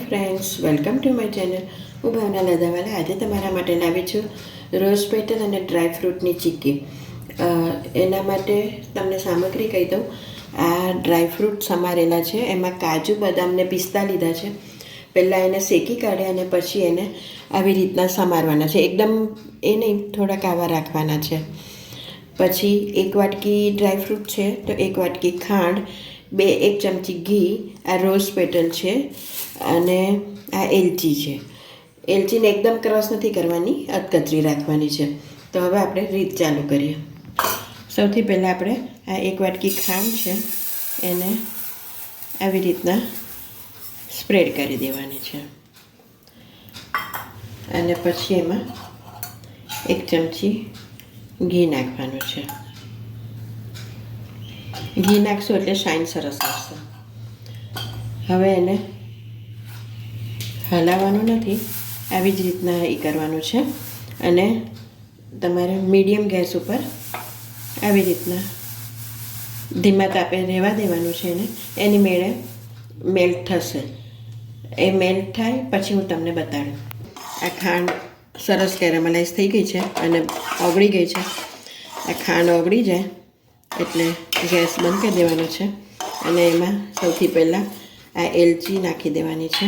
Friends, welcome to my channel. હું ભાવના લદાવાલા. આજે તમારા માટે લાવી છું રોઝ પેટલ અને ડ્રાય ફ્રૂટની ચીક્કી. એના માટે તમને સામગ્રી કહી દઉં. આ ડ્રાય ફ્રૂટ સમારેલા છે, એમાં કાજુ, બદામ ને પિસ્તા લીધા છે. પહેલાં એને શેકી કાઢે અને પછી એને આવી રીતના સમારવાના છે. એકદમ એ નહીં, થોડાક આવા રાખવાના છે. પછી 1 વાટકી ડ્રાય ફ્રૂટ છે, તો 1 વાટકી ખાંડ, 1 ચમચી ઘી, આ રોઝ પેટલ છે અને આ એલચી છે. એલચીને એકદમ ક્રશ નથી કરવાની, અધકચરી રાખવાની છે. તો હવે આપણે રીત ચાલુ કરીએ. સૌથી પહેલાં આપણે આ 1 વાટકી ખાંડ છે એને આવી રીતના સ્પ્રેડ કરી દેવાની છે અને પછી એમાં 1 ચમચી ઘી નાખવાનું છે. ઘી નાખશું એટલે શાઇન સરસ આવશે. હવે એને હલાવવાનું નથી, આવી જ રીતના એ કરવાનું છે અને તમારે મીડિયમ ગેસ ઉપર આવી રીતના ધીમા તાપે રહેવા દેવાનું છે. એની મેળે મેલ્ટ થશે. એ મેલ્ટ થાય પછી હું તમને બતાડું. આ ખાંડ સરસ કેરેમલાઇઝ થઈ ગઈ છે અને ઓગળી ગઈ છે. આ ખાંડ ઓગળી જાય એટલે ગેસ બંધ કરી દેવાનો છે અને એમાં સૌથી પહેલાં આ એલચી નાખી દેવાની છે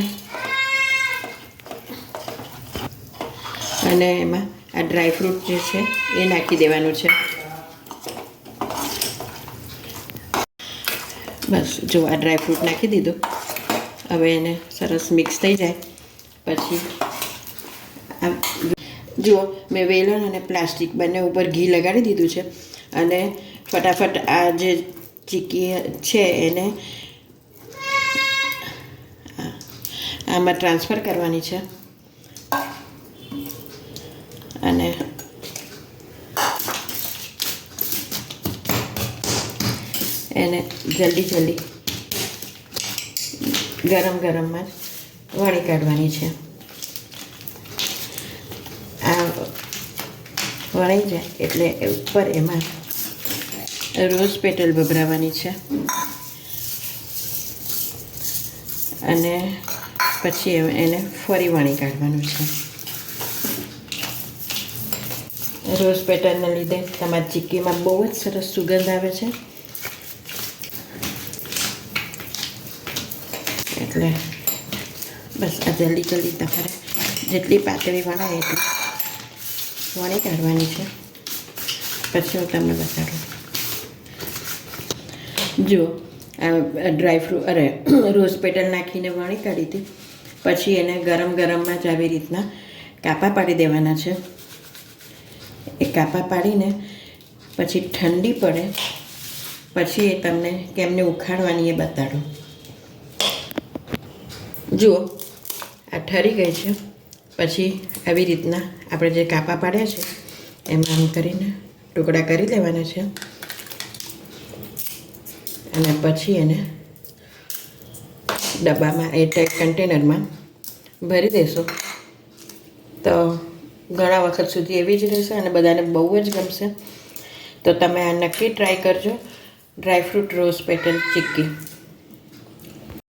અને એમાં આ ડ્રાય ફ્રૂટ જે છે એ નાખી દેવાનું છે. બસ જો આ ડ્રાય ફ્રૂટ નાખી દીધું. હવે એને સરસ મિક્સ થઈ જાય પછી આ જુઓ, મેં વેલણ અને પ્લાસ્ટિક બંને ઉપર ઘી લગાડી દીધું છે અને ફટાફટ આ જે ચીક્કી છે એને આમાં ટ્રાન્સફર કરવાની છે અને એને જલ્દી ગરમમાં જ વણી કાઢવાની છે. આ વણાઈ જાય એટલે ઉપર એમાં રોઝ પેટલ ભભરાવાની છે અને પછી એને ફરી વણી કાઢવાનું છે. રોઝ પેટલને લીધે તમારી ચીક્કીમાં બહુ જ સરસ સુગંધ આવે છે. એટલે બસ આ જલ્દી તમારે જેટલી પાતળી વણાય એટલી વણી કાઢવાની છે. પછી હું તમને બતાડું. જુઓ, આ ડ્રાય ફ્રૂટ રોઝ પેટલ નાખીને વણી કાઢી હતી. પછી એને ગરમમાં જ આવી રીતના કાપા પાડી દેવાના છે. એ કાપા પાડીને પછી ઠંડી પડે પછી એ તમને કેમને ઉખાડવાની એ બતાડું. જુઓ, આ ઠરી ગઈ છે. પછી આવી રીતના આપણે જે કાપા પાડ્યા છે એમાં આમ કરીને ટુકડા કરી લેવાના છે અને પછી એને ડબ્બામાં એરટાઈટ કન્ટેનરમાં ભરી દેશો તો ઘણા વખત સુધી એવી જ રહેશે અને બધાને બહુ જ ગમશે. તો તમે આ નક્કી ટ્રાય કરજો, ડ્રાય ફ્રૂટ રોઝ પેટલ ચીક્કી.